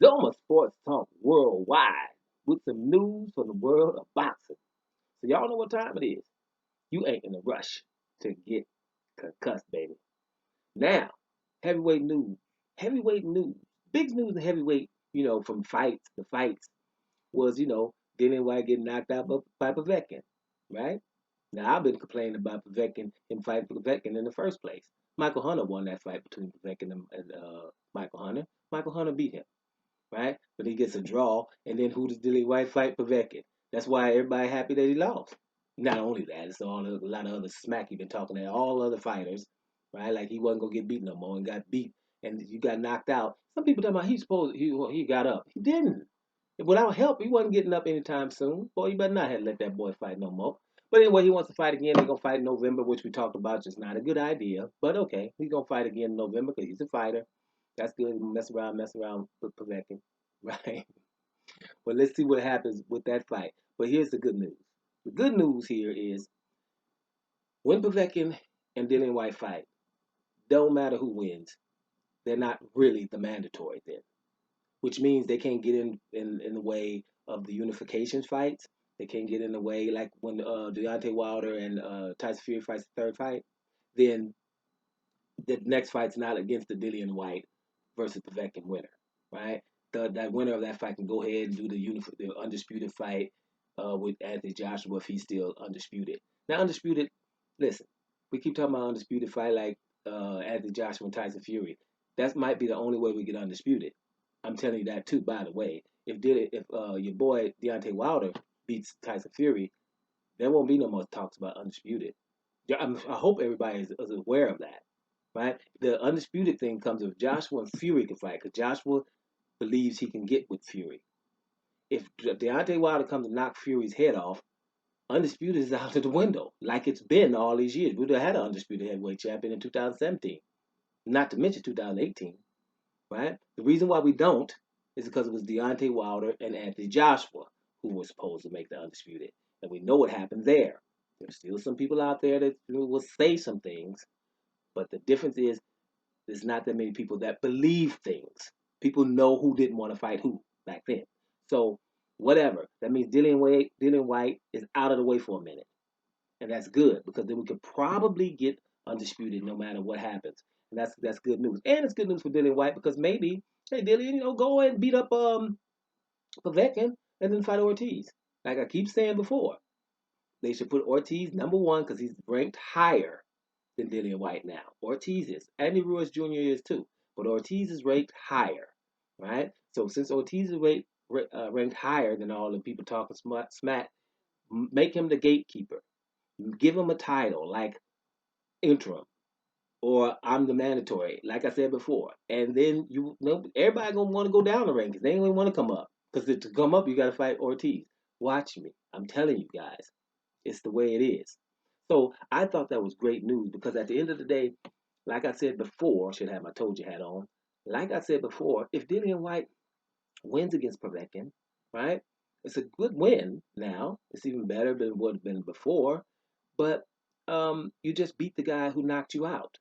Doma Sports Talk Worldwide with some news from the world of boxing. So y'all know what time it is. You ain't in a rush to get concussed, baby. Now, heavyweight news. Heavyweight news. Big news in heavyweight, from fights. The fights was, Dillian Whyte getting knocked out by Povetkin, right? Now, I've been complaining about Povetkin, him fighting Povetkin in the first place. Michael Hunter won that fight between Povetkin and Michael Hunter. Michael Hunter beat him, right? But he gets a draw, and then who does Dillian Whyte fight? Povetkin. That's why everybody happy that he lost. Not only that, it's a lot of other smack he been talking at all other fighters, right? Like he wasn't gonna get beat no more and got beat, and you got knocked out. Some people talking about he got up. He didn't. Without help, he wasn't getting up anytime soon. Boy, you better not have let that boy fight no more. But anyway, he wants to fight again. They're gonna fight in November, which we talked about. Just not a good idea. But okay, he's gonna fight again in November because he's a fighter. That's good. Mess around with Povetkin, right? But let's see what happens with that fight. But here's the good news. The good news here is when Povetkin and Dillian Whyte fight, don't matter who wins, they're not really the mandatory then, which means they can't get in the way of the unification fights. They can't get in the way like when Deontay Wilder and Tyson Fury fights the third fight. Then the next fight's not against the Dillian Whyte versus Povetkin winner, right? That winner of that fight can go ahead and do the undisputed fight with Anthony Joshua if he's still undisputed. Now, undisputed, listen, we keep talking about undisputed fight like Anthony Joshua and Tyson Fury. That might be the only way we get undisputed. I'm telling you that too, by the way. If your boy Deontay Wilder beats Tyson Fury, there won't be no more talks about undisputed. I hope everybody is aware of that, right? The undisputed thing comes if Joshua and Fury can fight, because Joshua believes he can get with Fury. If Deontay Wilder comes to knock Fury's head off, undisputed is out of the window, like it's been all these years. We'd have had an undisputed heavyweight champion in 2017, not to mention 2018, right? The reason why we don't is because it was Deontay Wilder and Anthony Joshua who were supposed to make the undisputed, and we know what happened there. There's still some people out there that will say some things, but the difference is there's not that many people that believe things. People know who didn't want to fight who back then. So whatever. That means Dillian Whyte is out of the way for a minute. And that's good because then we could probably get undisputed no matter what happens. And that's good news. And it's good news for Dillian Whyte because maybe, hey Dillian, go and beat up Povetkin and then fight Ortiz. Like I keep saying before, they should put Ortiz number one because he's ranked higher than Dillian Whyte now. Ortiz is. Andy Ruiz Jr. is too. But Ortiz is ranked higher, right? So since Ortiz is ranked higher than all the people talking smack, make him the gatekeeper. Give him a title like interim or I'm the mandatory, like I said before. And then everybody gonna want to go down the rankings. They ain't gonna want to come up because to come up you got to fight Ortiz. Watch me. I'm telling you guys, it's the way it is. So I thought that was great news because at the end of the day, like I said before, I should have my told you hat on. Like I said before, if Dillian Whyte wins against Povetkin, right? It's a good win now. It's even better than what had been before. But you just beat the guy who knocked you out.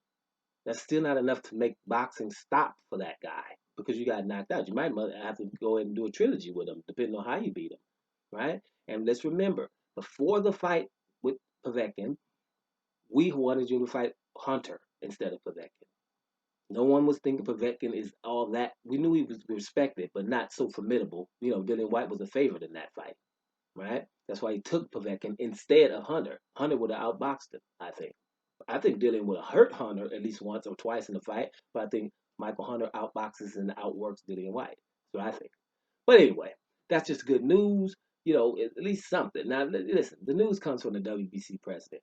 That's still not enough to make boxing stop for that guy because you got knocked out. You might have to go ahead and do a trilogy with him, depending on how you beat him, right? And let's remember, before the fight with Povetkin, we wanted you to fight Hunter instead of Povetkin. No one was thinking Povetkin is all that. We knew he was respected, but not so formidable. Dillian Whyte was a favorite in that fight, right? That's why he took Povetkin instead of Hunter. Hunter would have outboxed him, I think. I think Dillian would have hurt Hunter at least once or twice in the fight, but I think Michael Hunter outboxes and outworks Dillian Whyte. That's what I think. But anyway, that's just good news. At least something. Now, listen, the news comes from the WBC president,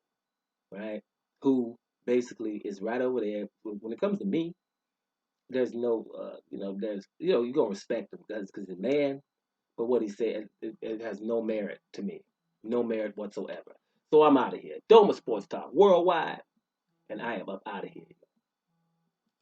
right? Who basically is right over there. When it comes to me, there's no, you're going to respect him because he's a man. But what he said, it has no merit to me. No merit whatsoever. So I'm out of here. Doma Sports Talk Worldwide. And I am up out of here.